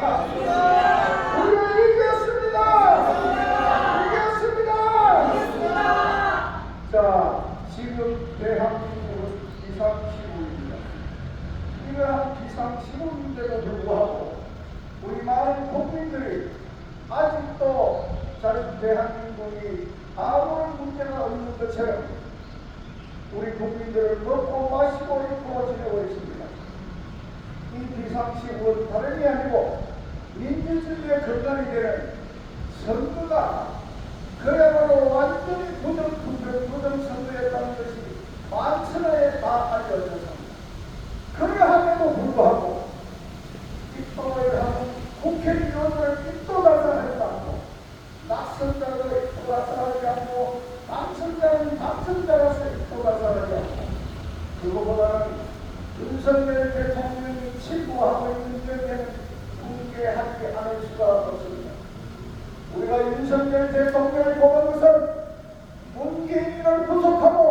우리가 이겼습니다. 이겼습니다. 자, 지금 대한민국은 비상시국입니다. 이러한 비상시국인데도 불구하고 우리 많은 국민들이 아직도 저는 대한민국이 아무런 문제가 없는 것처럼 우리 국민들을 먹고 마시고 입고 지내고 있습니다. 이 비상시국은 다름이 아니고 민주주의의 근간이 되는 선거가 그야말로 완전히 부정선거였다는 것이 만천하에 다 알려졌습니다. 그러함에도 불구하고 입법을 하는 국회의원을 입도 달달하지 않고 낙선자도 입도 달달하지 않고 당선자는 당선자라서 입도 달달하지 않고 그거보다는 윤석열 대통령이 친구하고 있는 점에는 공개하지 않을 수가 없습니다. 우리가 윤석열 대통령을 보는 것은 문재인을 구속하고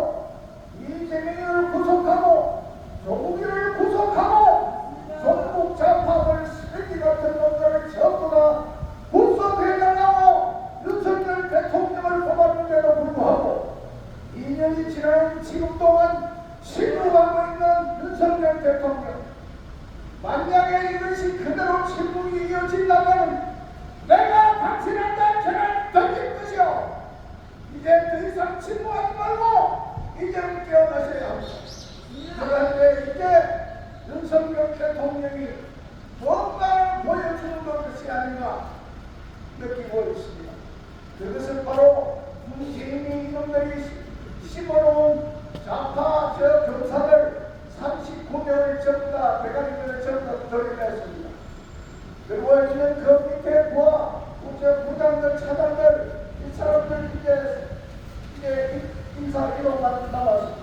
이재명을 구속하고 조국이를 구속하고 전국자파들 쓰레기 같은 놈들을 전부 다 구속해달라고 윤석열 대통령을 뽑았는데도 불구하고 2년이 지난 지금 동안 침묵하고 있는 윤석열 대통령, 만약에 이것이 그대로 침묵이 이어진다면 내가 당신한테 죄를 던질 것이요, 이제 더 이상 침묵하지 말고 이제는 깨어나셔야 합니다. 그런데 이제 윤석열 대통령이 뭔가를 보여주는 것이 아닌가 느끼고 있습니다. 그것은 바로 문재인이 이놈들이 심어놓은 좌파 저 경사들 39명을 전부 다 대가리들을 전부 다 돌려냈습니다. 그리고 이제는 그 밑에 부하 부장들 차장들 이 사람들 이제 인사 1호만 남았습니다.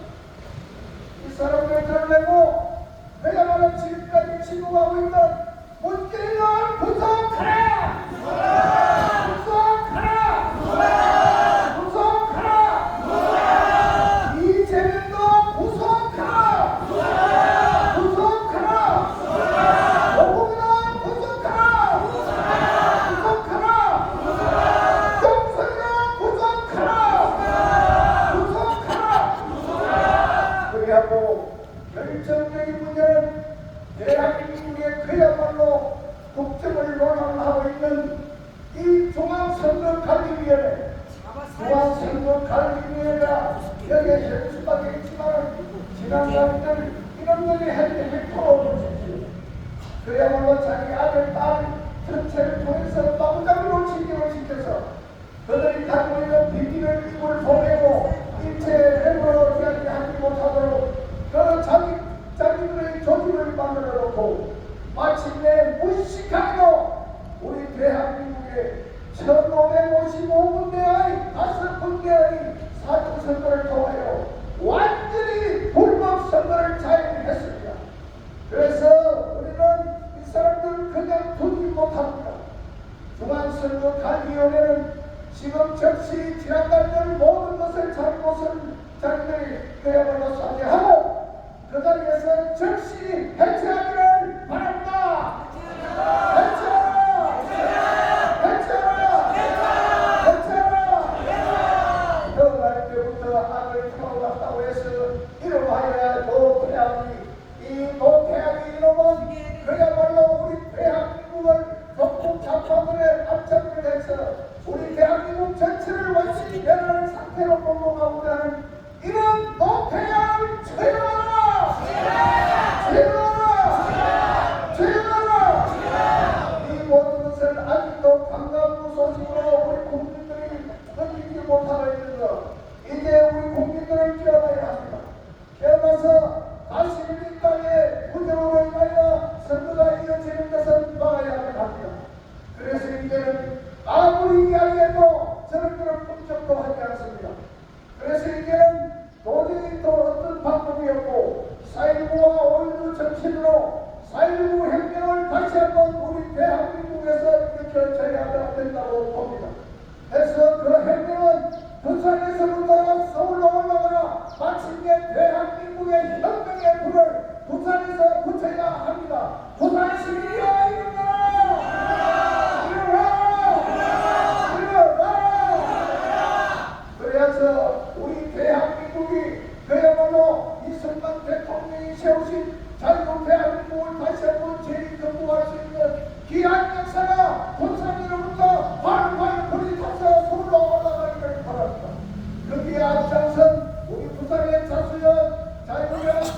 이 사람들 들어내고 그야말로 지금까지 침묵하고 있는 문재인을 구속하라! 구속하라! 구속하라! 이재명도 구속하라! 구속하라! 조국이도 구속하라! 구속하라! 정선이도 구속하라! 구속하라! 그리하고 결정적인 문제는 대한민국의 그야말로 국정을 논하고 있는 이 중앙선거관리위원회, 중앙선거관리위원회가 여기에 설 수밖에 있지만 지난번들 이런들이 핵포로 그야말로 자기 아들, 딸 전체를 통해서 마구잡이로 진격을 시켜서 그들이 가지고 있는 비밀을 입을 보내고 일체 핵으로 이야기하지 못하도록 그 자기들의 조직을 만들어 놓고 마침내 무식하게도 우리 대한민국의 1555군데의 5군데의 사전선거를 통하여 완전히 불법 선거를 자행했습니다. 그래서 우리는 이 사람들을 그냥 두지 못합니다. 중앙선거관리위원회는 지금 즉시 지난달들 모든 것을 잘못을 자기들이 그야말로 사죄하고 그 자리에서 즉시 해체하기를 바랍니다. 해체하라! 해체하라! 해체하라! 태어날 때부터 악을 태워왔다고 해서 이름하여야 노태악이, 이 노태악이 이름은 그야말로 우리 대한민국을 전국 좌파들의 앞잡이를 해서 우리 대한민국 전체를 완전히 변하는 상태로 공동하고자 하는 이런 노태악을 처형하라! 처형하라! 처형하라! 이 모든 것을 아직도 강간무소식으로 우리 국민들이 견디지 못하고 있는 것, 이제 우리 국민들을 깨어나야 합니다. 깨어나서 다시 이 땅에 부정으로 인하여 선거가 이어지는 것을 막아야 합니다. 그래서 이제는 아무리 이야기해도 저런들은 꿈쩍도 하지 않습니다. 그래서 이제는 도저히 또 어떤 방법이 없고 4.19와 5.16 정신으로 4.19 혁명을 다시 한번 우리 대한민국에서 일으켜져야 된다고 봅니다. 그래서 그 혁명은 부산에서부터 서울로 올라가 마침내 대한민국의 혁명의 불을 부산에서 붙여야 합니다. 부산 시민이여 일어나라! 귀한 역사가 본산으로부터 활활 불이 타서 서울로 올라가기를 바랍니다. 거기에 앞장선 우리 부산의 자수연 자유연합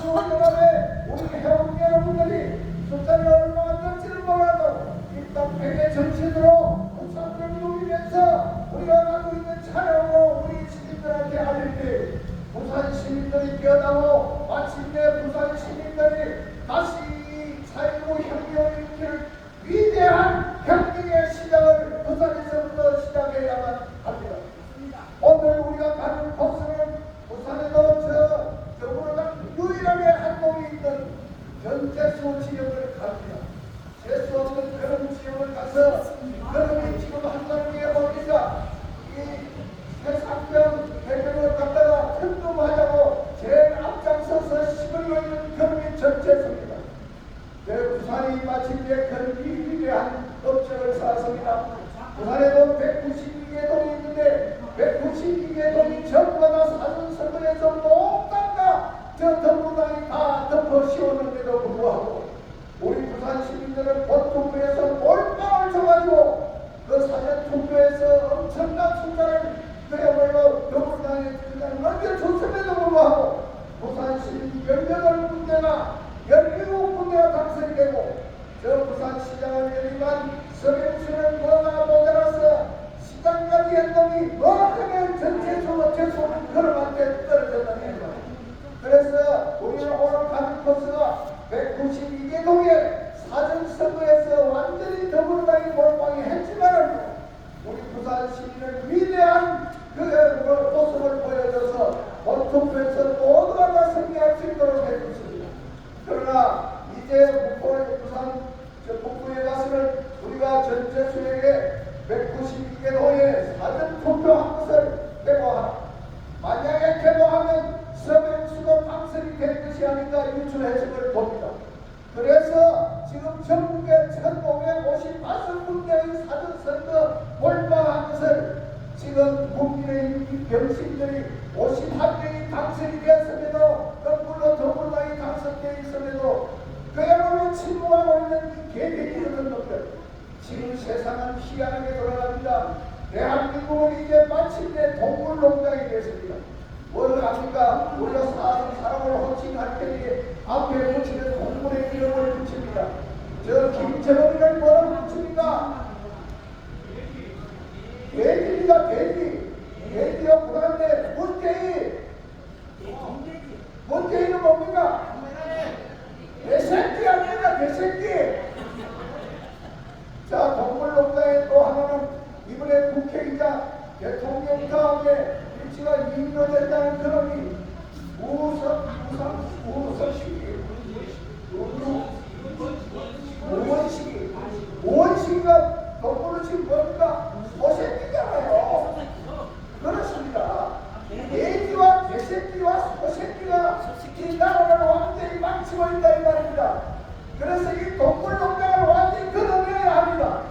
우리 회원 여러분들이 숫자를 얼마나 될지는 몰라도 일단 백의 정신으로 부산을 누리면서 우리가 가지고 있는 차량으로 우리 시민들한테 알릴 때 부산 시민들이 깨어나고 마침내 부산 시민들이 다시 자유로 혁명을 일으킬 위대한 혁명의 시작을 부산에서부터 시작해야만 합니다. 오늘 우리가 가는 코스는 부산에도 더불어당 유일하게 한동이 있는 전재수 지역을 갑니다. 재수 없는 그런 지역을 가서 그놈이 지금 한다는 게 뭡니까? 이 해상병 해변을 갖다가 현금하자고 제일 앞장서서 시골로 있는 그놈이 전재수입니다. 부산이 마침내 그런 위대한 업적을 쌓았습니다. 부산에도 192개 동이 있는데 192개 동이 전부 다 사전선거에서 몽땅 다 저 더불어당이 다 덮어 씌웠는데도 불구하고 우리 부산 시민들은 본투표에서 몰빵을 쳐가지고 그 사전투표에서 엄청난 숫자를 그야말로 더불어당에 그냥 넘겨줬음에도 불구하고 부산 시민 18군데가 17군데가 당선이 되고 저 부산시장을 열리만 서명수는 뭐가 모자라서 시장까지 했더니 뭐 하면 전체적으로 재소는 그놈한테 떨어졌다는 거예요. 그래서 우리는 오늘 가는 코스가 192개 동에 사전선거에서 완전히 더불어당이 몰빵이 했지만 우리 부산 시민은 위대한 그 모습을 보여줘서 본투표에서 모두가 다 승리할 수 있도록 해줬습니다. 그러나 이제 부산 북부에 가서는 우리가 전재수에게 192개 동에 사전투표한 것을 개보하라. 만약에 개보하면 서명수도 당선이 될 것이 아닌가 유추해석을 봅니다. 그래서 지금 전국에 1555군데의 사전선거 몰빵한 것을 지금 국민의 병신들이 51명이 당선이 되었음에도 거꾸로 더불어당이 당선되어 있음에도 그야말로 침묵하고 있는 이 개개기 같은 놈들 지금 세상은 희한하게 돌아갑니다. 대한민국은 이제 마침내 동물농장이 됐습니다. 뭘 합니까? 우리가 사람을 호칭할 때에 앞에 붙이는 동물의 이름을 붙입니다. 저 김철원이를 뭐라고 붙입니까? 돼지입니다. 돼지. 돼지요. 그 다음에 문재인. 문재인은 뭡니까? 개새끼 아닙니다. 개새끼. 자, 동물농장의 또 하나는 이번에 국회의장 대통령 다음에 위치가 2년 된다는 그놈이 우원식이가 동물을 지금 뭡니까? 소새끼잖아요. 그렇습니다. 돼지와 개새끼와 소새끼가 이 나라를 완전히 망치고 있다 이 말입니다. 그래서 이 동물농장을 완전히 끊어내야 합니다.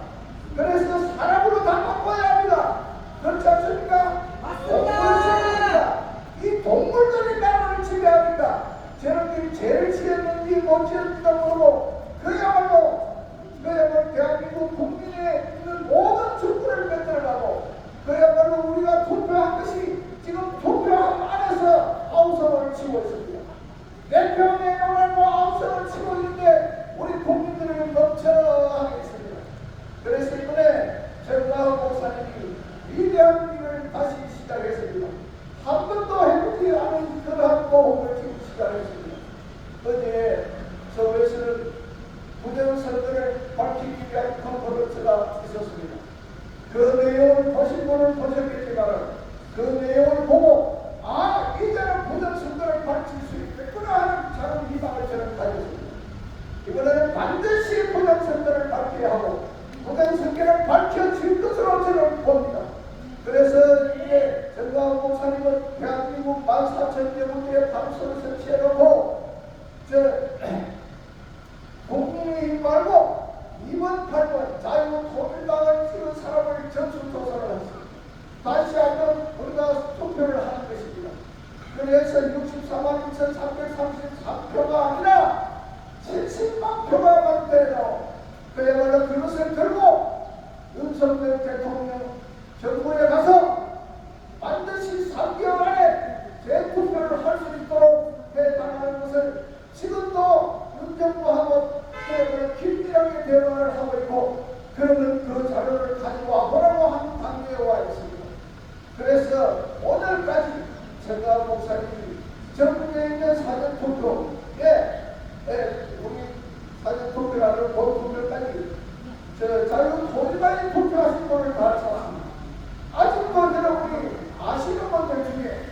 그래서 사람으로 다 바꿔야 합니다. 그렇지 않습니까? 동물입니다. 이 동물들이 나라를 지배합니다. 저놈들이 죄를 지었는지 못 지었는지도 모르고 그야말로 대한민국 국민에 있는 모든 축구를 뺏어가고 그야말로 우리가 투표한 것이 지금 투표함 안에서 아우성을 치고 있습니다. 내표 내놓으라고 아우성을 치고 있는데 우리 국민들은 멍청하게 있습니다. 그래서 이번에 정가호 목사님이 위대한 일을 다시 시작했습니다. 한 번도 해보지 않은 그러한 모험을 지금 시작했습니다. 어제 서울에서는 부정선거를 밝히기 위한 컨퍼런스가 있었습니다. 그 내용을 보신 분은 보셨겠지만 그 내용을 보고 이제는 부정선거를 밝힐 수 있겠구나 하는 작은 희망을 저는 가졌습니다. 이번에는 반드시 부정선거를 밝혀야 하고 부정선거를 밝혀질 것으로 저는 봅니다. 그래서 이제 정가호 목사님은 대한민국 14,000여 군데의 방송을 설치해놓고 국민의힘 말고 이번 8번 자유통일당을 찍은 사람을 전수조사를 했습니다. 다시 한번 우리가 투표를 하는 것입니다. 그래서 64만 2,333표가 아니라 70만 표가 만들어요. 그야말로 그것을 있고 그러면 그 자료를 가지고 와보라고 하는 단계에 와 있습니다. 그래서 오늘까지 제가 목사님이 전국에 있는 사전투표에 우리 사전투표라는 본투표까지 자유통일만이 투표하신 분을 다 찾았습니다. 아직도 여러분이 아시는 분들 중에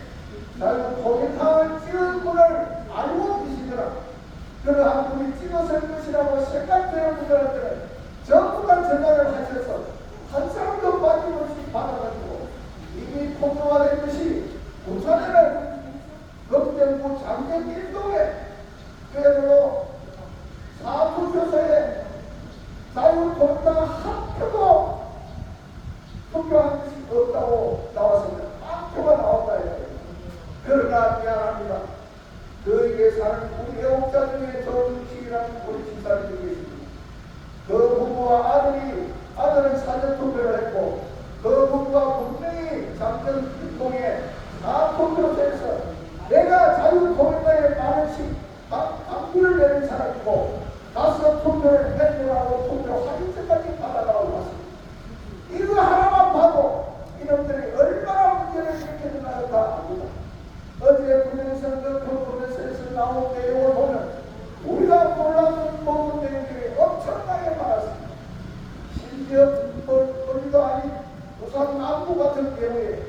자유통일당을 찍은 분을 알고 계시더라. 그러한 분이 찍었을 것이라고 생각되는 분들한테는 전부 다 전화를 하셔서 한 사람도 빠짐없이 받아가지고 이미 통로화된 것이 부산에는 금정구 장경일동에 그야말로 사투표소에 자유통일당 한 표도 투표한 것이 없다고 나왔습니다. 한 표가 나왔다 이거예요. 그러나 미안합니다. 그에게 사는 우리 애국자 중에 조준식이라는 우리 집사님이 계십니다. 그 부부와 아들은 사전투표를 했고 그 부부가 분명히 장전일동에 사투표소에서 내가 자유통일당에 많은씩 강비를 내는 사람이고 가서 투표를 해주라고 투표 확인서까지 받아가고 왔습니다. 이거 하나만 봐도 이놈들이 얼마나 문제를 일으켰는가 다 압니다. 어제 부정선거 그 부정선거에서 나온 내용을 보면 우리가 몰랐던 모든 내용들이 엄청나게 많았습니다. 심지어 우리도 아닌 부산 남부 같은 경우에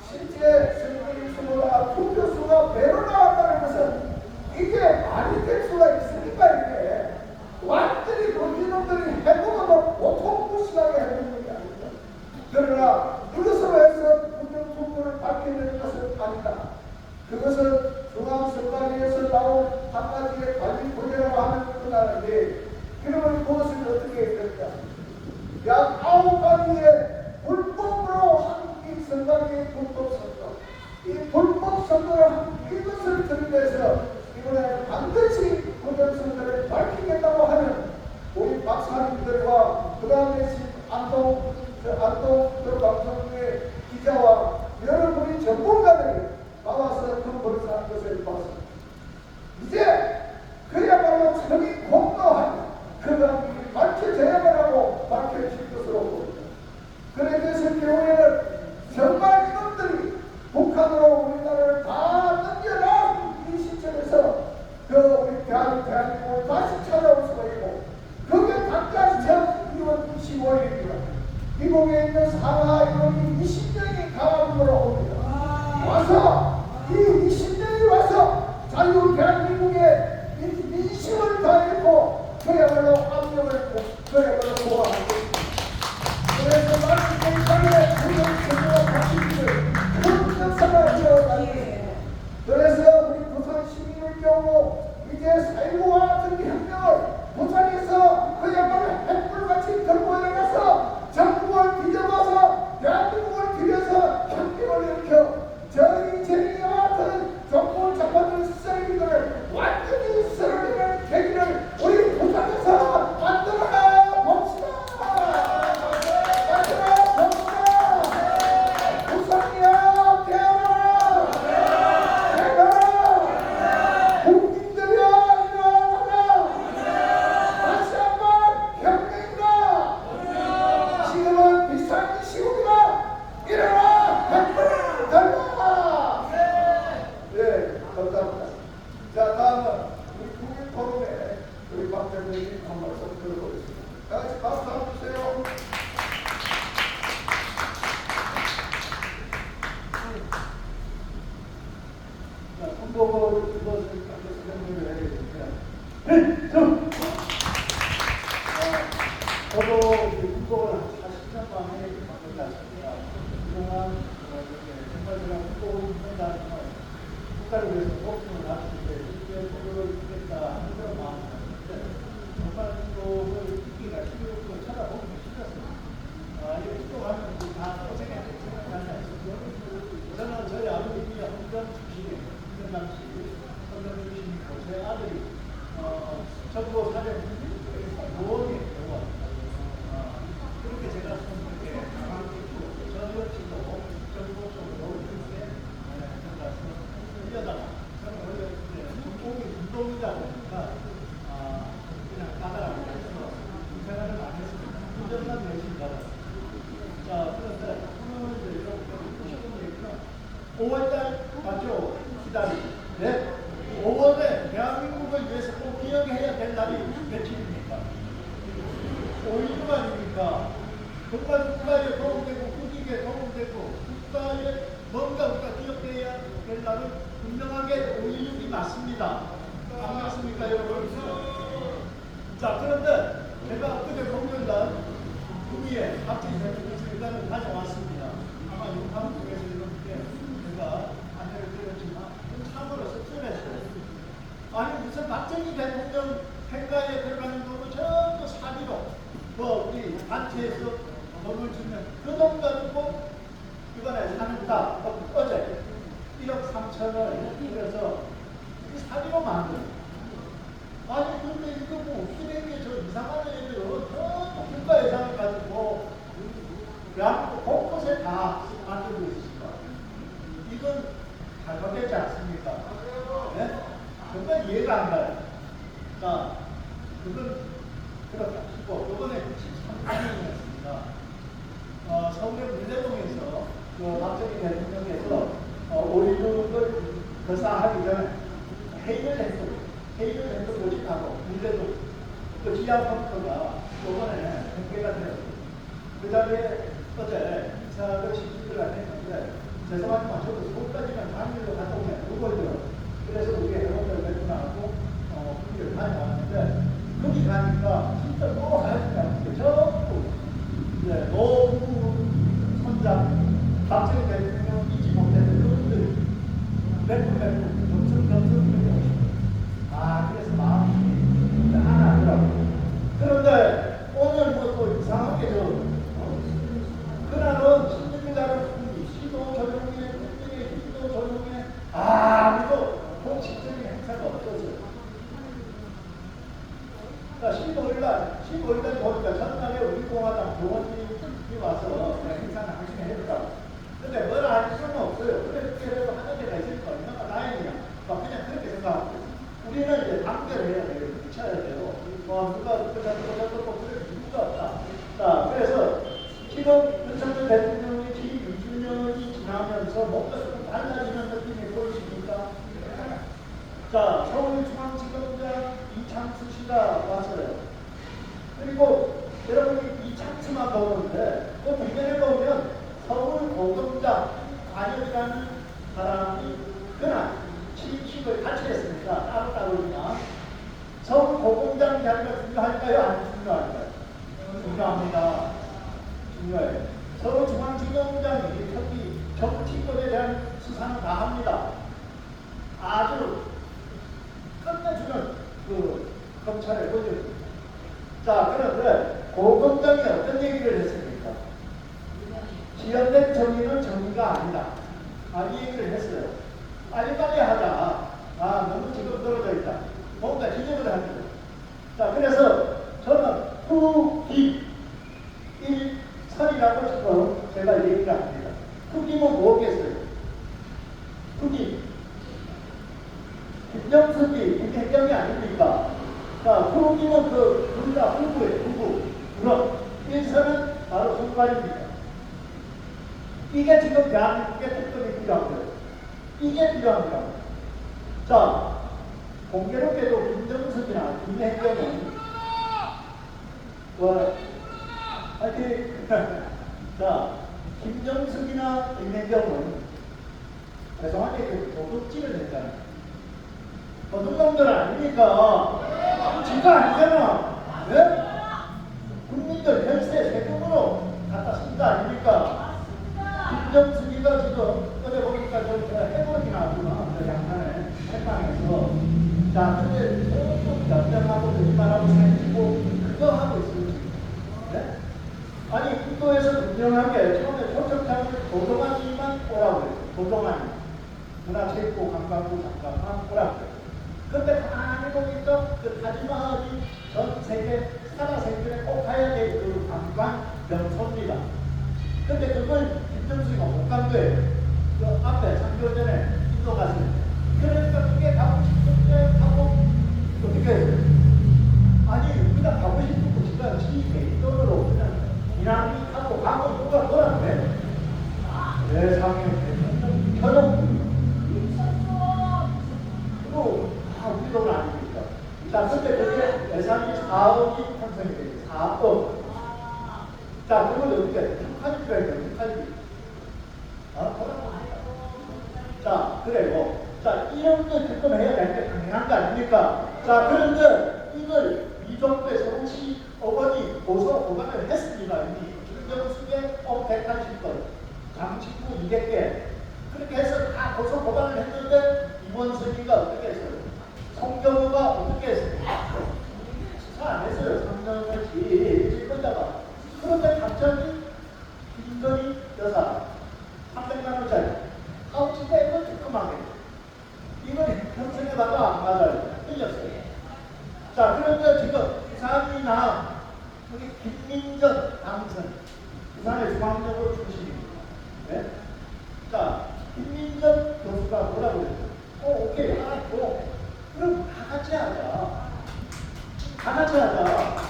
실제 선거인 수보다 투표수가 배로 나왔다는 것은 이게 말이 될 수가 있으니까 이게 완전히 이놈들이 해보고도 보통 무시하게 해보는 게 아닙니다. 그러나 이것으로 해서 부정투표를 밝혀내는 것은 아니다. 그것은 중앙선관위에서 나온 한 가지의 관리 문제라고 하는 것도 나는데 그러면 그것을 어떻게 했을까? 약 9가지의 불법으로 한국이 선관위의 불법 선거 이 불법 선거를 한 이것을 들이대서 이번에 반드시 부정선거를 밝히겠다고 하는 우리 박사님들과 그 다음에 안동 방송국의 기자와 여러분이 전문가들이 나와서 그 벌써한 것을 봤습니다. 이제 그야말로 정의 공로한 그가 밝혀져야만 하고 밝혀질 것으로 보입니다. 그래서 경우에는 정말 이놈들이 북한으로 우리나라를 다 넘겨놓은 이 시점에서 그 우리 대한민국을 다시 찾아올 수가 있고 그게 당장 2월 25일입니다. 미국에 있는 상하 의원이 20명이 강화문으로 옵니다. 와서 이 20명이 와서 자유 대한민국의 민심을 다했고 그야말로 압력을 그야말로 보호하는 것입니다. 그래서 많은 세상에 부정선거가 바뀌기를 큰 역사가 일어나겠습니다. 그래서 우리 부산 시민의 경우 이제 4.19와 같은 혁명을 부산에서 그야말로 햇불같이 들고 일어나서 정부를 뒤집어서 대한민국을 들여서 혁명을 일으켜 저희 제리와 같은 정부 장관들 쓰레기들을 완전히 쓰러지는 계기를 우리 부산에서 만들어가 봅시다. 부산이야 대하라 대하라 국민들이야 일어나라. 다시 한번 혁명이다. 지금은 비싼 시국이다. 일어나 혁명을 달라. 네, 감사합니다. 자, 다음은 우리 국민 토론회 우리 박정희님 한 말씀 들어보겠습니다. 다 같이 박수 한번 주세요. 자, 선거를 이것을 설명을 해야 되니까. 네, 저도 국보를 한 40년 만에 바꾸지 않습니다. 그동안 정말 제가 국보를 한다는 건 국가를 위해서 목숨을 바칠 때 실제 국보를 주겠다 하는 그런 마음이 있는데 정말 국보를 듣기가 쉽고 찾아보기가 쉽었습니다. 이게 국보가 하면 다 고생했는데 생각나지 않습니까? 저는 저희 아버님이 헌전 주시에 헌전 당시 헌전 주시고 제 아들이 정보 사령 의원이 그렇게 제가 이렇게 강하게 전력치도 정보 쪽으로 이렇게 들어가서 이러다가 저는 원래 전공이 운동이다 보니까 그냥 가다가 해서 5월달 맞죠? 기다리. 네? 5월에 대한민국을 위해서 꼭 기억해야 될 날이 며칠입니까? 5.16 아닙니까? 정말 국가에 도움되고 국익에 도움되고 국가에 뭔가 우리가 기억해야 될 날은 분명하게 5.16이 맞습니다. 안 맞습니까 여러분? 자, 그런데 제가 엊그제 공연날 구미에 박정희 대통령을 다녀왔습니다. 아마 이 방송에서 이렇게 제가 안내를 드렸지만 참으로 씁쓸했어요. 아니 무슨 박정희 대통령 행가에 들어가는 돈은 전부 사비로 뭐 우리 단체에서 돈을 주면 그 돈 가지고 이번에 사는 다 어제 1억 3천을 들여서 사비로 만든. 아니 근데 이거 뭐 쓰레기 저 이상한 애들 전부 국가 예산을 가지고 대한민국 곳곳에 다 만들고 있습니다. 이건 잘못되지 않습니까? 네? 정말 이해가 안 가요. 자, 그건 그렇다 싶고 이번에 13년이었습니다. 서울의 물레동에서 박정희 대통령께서 5.16을 거사하기 전에 회의를 했고 모집하고 물레동 그 지하컴퓨터가 이번에 공개가 되었고 그 자리에 어제 인사를 시키기를 했는데 죄송하지만 저도 서울까지는 당일로 갔다 오면 누굴요. 그래서 우리 회원들 몇 분하고 거기를 다녀왔는데 거기 가니까 진짜 또 가야지가 않는데 전부 노무 선장 박정희 대통령 잊지 못했던 그분들 몇분 점점 그래서 마음이 짠하더라고요. 그런데 오늘 뭐 또 이상하게 그날은 신민가를 시도 전용에 국민의 시도 전용에 아무도 공식적인 행사가 없었어요. 자, 15일날 보니까 전날에 우리 공화당 교원들이 와서 행사를 하시게 했더라고요. 근데 뭐라 할 필요는 없어요. 그래도 하는 데가 있으니까 얼마나 다행이야. 그냥 그렇게 생각하고 우리는 이제 단결을 해야 돼요. 붙여야 돼요. 누가 그렇고 그럴 이유가 없다. 자, 그래서 지금 윤석열 대통령이 지2주년이 지나면서 뭔가 조금 달라지는 느낌이 보이십니까? 자, 서울중앙지검장 이창수 씨가 왔어요. 그리고 여러분이 이창수만 보는데 그 뒷면에 보면 서울고검장 관역이라는 사람이 그날 취직을 같이 했습니다. 따로따로 그냥. 서울고검장 자리가 중요할까요? 안 중요할까요? 중요합니다. 중요해요. 서울중앙지검장이 특히 정치권에 대한 수사는 다 합니다. 아주 끝내주는 그 검찰의 권력입니다. 자, 그런데 고검장이 어떤 얘기를 했습니까? 지연된 정의는 정의가 아니다. 이 얘기를 했어요. 빨리빨리 하자. 너무 지금 떨어져 있다. 뭔가 지적을 합니다. 자, 그래서 저는 후김 1선이라고 지금 제가 얘기를 합니다. 후김은 뭐겠어요? 후김. 김정숙이 김행정이 아닙니까? 자, 후김은 둘 다 후보예요. 후보. 그럼 1선은 바로 선관입니다. 이게 지금 대한민국의 특권이 필요한 거예요. 이게 필요합니다. 자, 공교롭게도 김정숙이나 김행정은 자, 김정숙이나 김행정은 죄송하게 도둑질을 했잖아요. 도둑놈들 아닙니까? 지가 아니잖아. 네? 국민들 혈세 세금으로 갖다 쓴 거 아닙니까? 김정숙이가 지금 어제 보니까 해먹이 나왔구나. 양산에 책방에서. 자, 근데 조금 연장하고 거짓말하고 사기치고 그거 하고 있어요. 네? 아니, 국도에서 분명하게 처음에 초청장을 도동아니만 오라고 그래요. 도동아니. 문화체육부 관광부 장관만 오라고 그래요. 근데 가만히 보니까 그 타지마할이 전 세계 살아생전에 꼭 가야 될 그 관광 명소입니다. 근데 그걸 김정숙이가 못 간 거예요. 그 앞에 3개월 전에 인도 갔을 때. 그러니까 그게 가고 싶은데 하고 어떻게 해요? 아니, 그냥 가고 싶은 곳이가 지 개인돈으로 그냥 이남이 하고 가고 누가 뭐라고 해? 세상에 대통령 켜놓고 자, 그걸 어떻게 해? 칼비가 있거든, 칼비. 자, 그래요. 자, 이런 거 특검해야 되는데 당연한 거 아닙니까? 자, 그런데 이걸 이 정도의 서울시 어머니 고소 고발을 했습니다. 이미 김정숙의 180건, 장친구 200개 그렇게 해서 다 고소 고발을 했는데 임원석이가 어떻게 했어요? 송경우가 어떻게 했어요? 수사 안 했어요. 3년을 질질 끌다가. 그런데 갑자기 김건희 여사 300만 원짜리 진짜 이거 뜨끔하게 이건 평생에 봐도 안 맞아요. 틀렸어요. 자, 그런데 지금 부산이나 여기 김민전 당선 부산의 중앙정부 출신입니다. 네? 자, 김민전 교수가 뭐라고 그랬어요? 오케이, 알았고 그럼 다 같이 하자. 다 같이 하자.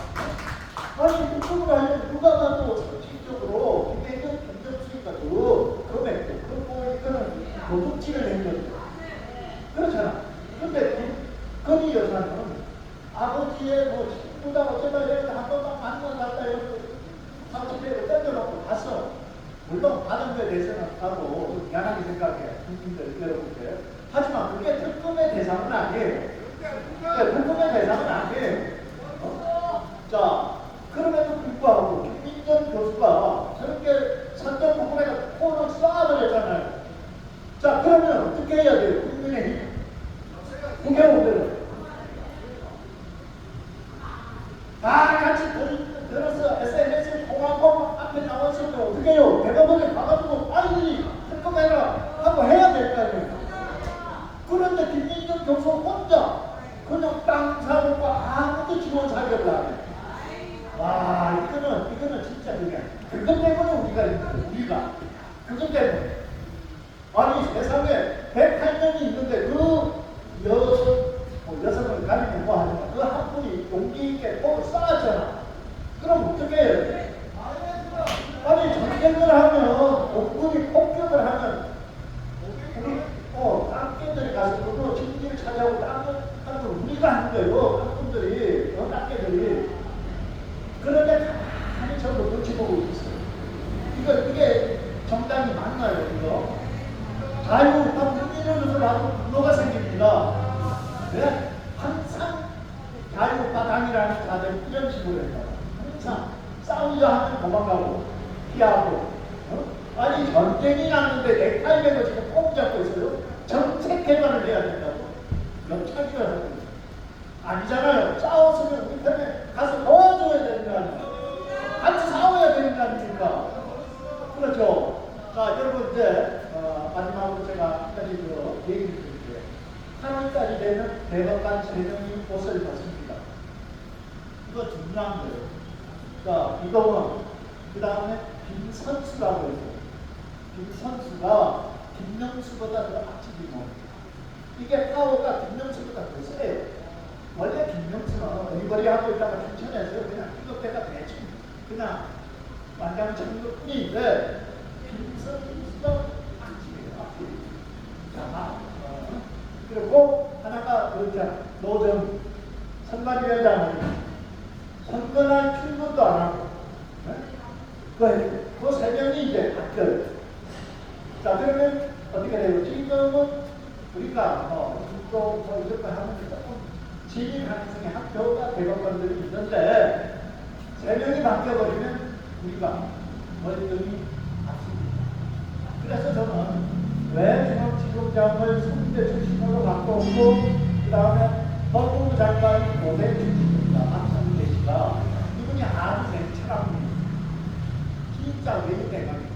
아니, 그쪽으로 하려면 누가 봐도 상식적으로 김민전 김정수니까도 금액도 그렇고 이거는 도둑질을 낸 거죠. 그렇잖아. 근데 건희 여사는 아버지의 뭐 친구다 어쩌다 이랬는데 한 번만 만나서 갔다 이러고 30배로 땡겨놓고 갔어. 물론 받은 거에 대해서는 하고 미안하게 생각해. 국민들 여러분들. 하지만 그게 특검의 대상은 아니에요. 특검의 대상은 아니에요. 자, 그럼에도 불구하고 김민전 교수가 저렇게 선전 부분에다 코를 쏴버렸잖아요. 자, 그러면 어떻게 해야 돼요? 국민의힘 국회의원들은 다 같이 들어서 SNS에 통하고 앞에 나와서 어떻게 해요? 대법원에 가가지고 빨리 특검해라 하고 해야 될 거 아니에요. 그런데 김민정 교수 혼자 그냥 땅 사고 아무도 지원 사격을 안 해. 와, 이거는 진짜 그것 때문에 우리가 그것 때문에 아니 세상에 108명이 있는데 여성을 가리면 뭐 하지만 그 한 분이 용기 있게 폭을 쏴놨잖아. 그럼 어떻게 해요? 아니 전쟁을 하면 공군이 폭격을 하면 우리 땅개들이 가서 그거 진지를 차지하고 땅을 우리가 하는 거예요. 땅꾼들이 땅개들이. 그런데 가만히 전부 눈치 보고 있어요. 이게 정당이 맞나요, 이거? 자유우파 국민으로서 나도 분노가 생깁니다. 네? 항상 자유우파 당이라는 자들 이런 식으로 해요. 항상 싸우자 하면 도망가고 피하고. 아니 전쟁이 났는데 넥타이 매고 지금 꼭 잡고 있어요. 정책 개발을 해야 된다고. 역차기가 하는 거예요. 아니잖아요. 싸웠으면 우리 편에 가서 도와줘야 되는 거 아닙니까? 같이 싸워야 되는 거 아닙니까? 그렇죠. 자, 여러분 이제 마지막으로 제가 한 가지 얘기를 드릴게요. 8월까지 되면 대법관 3명이 옷을 벗습니다. 이거 중요한 거예요. 자, 이거는 그 다음에 김선수라고 해서 김선수가 김명수보다 더 악질이 나옵니다. 이게 파워가 김명수보다 더 세요. 원래 김명수는 어리버리하고 있다가 춘천에서 그냥 이것대가 대충 그냥 완장창도 뿐인데 김선수가 악질이에요. 악질. 자, 그리고 하나가 그렇잖아. 노정 선관위원장은 선거날 출근도 안 하고 그 세 명이 이제 바뀌어요. 자, 그러면 어떻게 돼요? 지금은 우리가 이런 거 하면 조금 진입 가능성이 학교가 대법관들이 있는데 세 명이 바뀌어버리면 우리가 월등히 앞섭니다. 그래서 저는 왜 중앙지검장을 선대 출신으로 바꿨고 그 다음에 법무부 장관이 고대 출신입니다. 박성대 씨가 이분이 아주 냉철합니다. 진짜 외국대감입니다.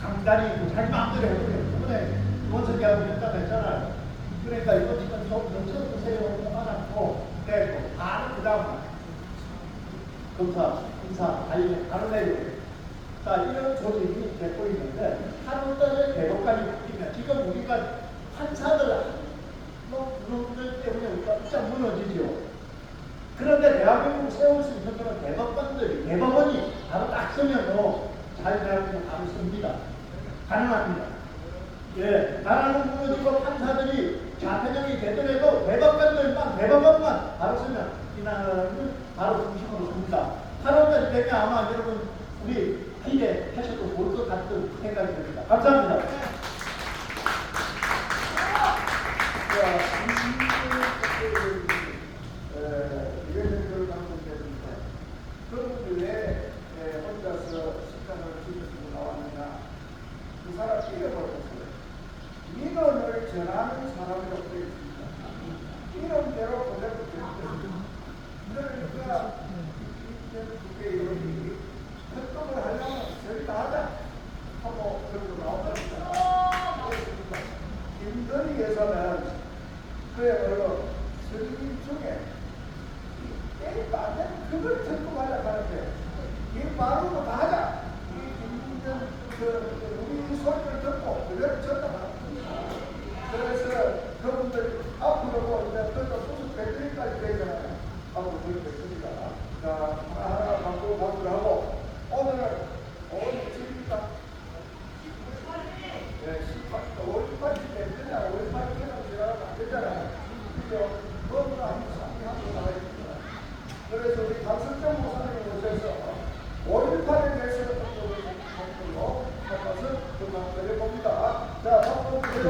강단이 있고 자기 마음대로 해보세요. 저번에 원석이하고 했다고 했잖아요. 그러니까 이거 지금 좀 넘쳐보세요. 알았고 그래고 바로 그 다음 검사, 인사, 관리 바로 내려. 자, 이런 조직이 되고 있는데 8월달에 대법관이 바뀌면 지금 우리가 판사들 그놈들 때문에 우리가 쫙 무너지죠. 그런데 대한민국 세울 수 있는 거는 대법원이 바로 딱 서면 잘 대한민국 바로 씁니다. 가능합니다. 예, 나라는 무너지고 판사들이 좌편형이 되더라도 대법관만 바로 서면 이 나라는 바로 중심으로 씁니다. 8월까지 되면 아마 여러분 우리 기대하셔도 좋을 것 같은 생각이 듭니다. 감사합니다. 이회전도를 방문했는데 그분들 왜 혼자서 식당을 지으시고 나왔느냐 그 사람 잃어버렸어요. 민원을 전하는 사람이라고 되어 있습니다. 이름대로 그대로 되어 그러니까 국회의원이 협동을 하려면 저희 다 하자 하고 그러고 나왔답니다. 김건희에서는 그야말로 선임 중에 때리도 안 되는 그걸 듣고 가려고 하는데 이 말로 다 하자. 이 김정은 우리 소리를 듣고 그대로 쳤다가 그래서 그분들 앞으로 이제 그것도 수습 배터리까지 되잖아요. 하고 그렇게 했습니다. 자, 하나하나 바꾸고 바꾸고 하고 오늘 집입니까? 네, 5월 8일 됐잖아. 5월 8일에는 지나가면 안 되잖아요. 그죠? 그거는 한번 상의하고 나와 있습니다. 그래서 우리 강승정 목사님 오셔서 5월 8일에 대해서 목표로 한 것은 금방 드려봅니다. 자, 한번 드려.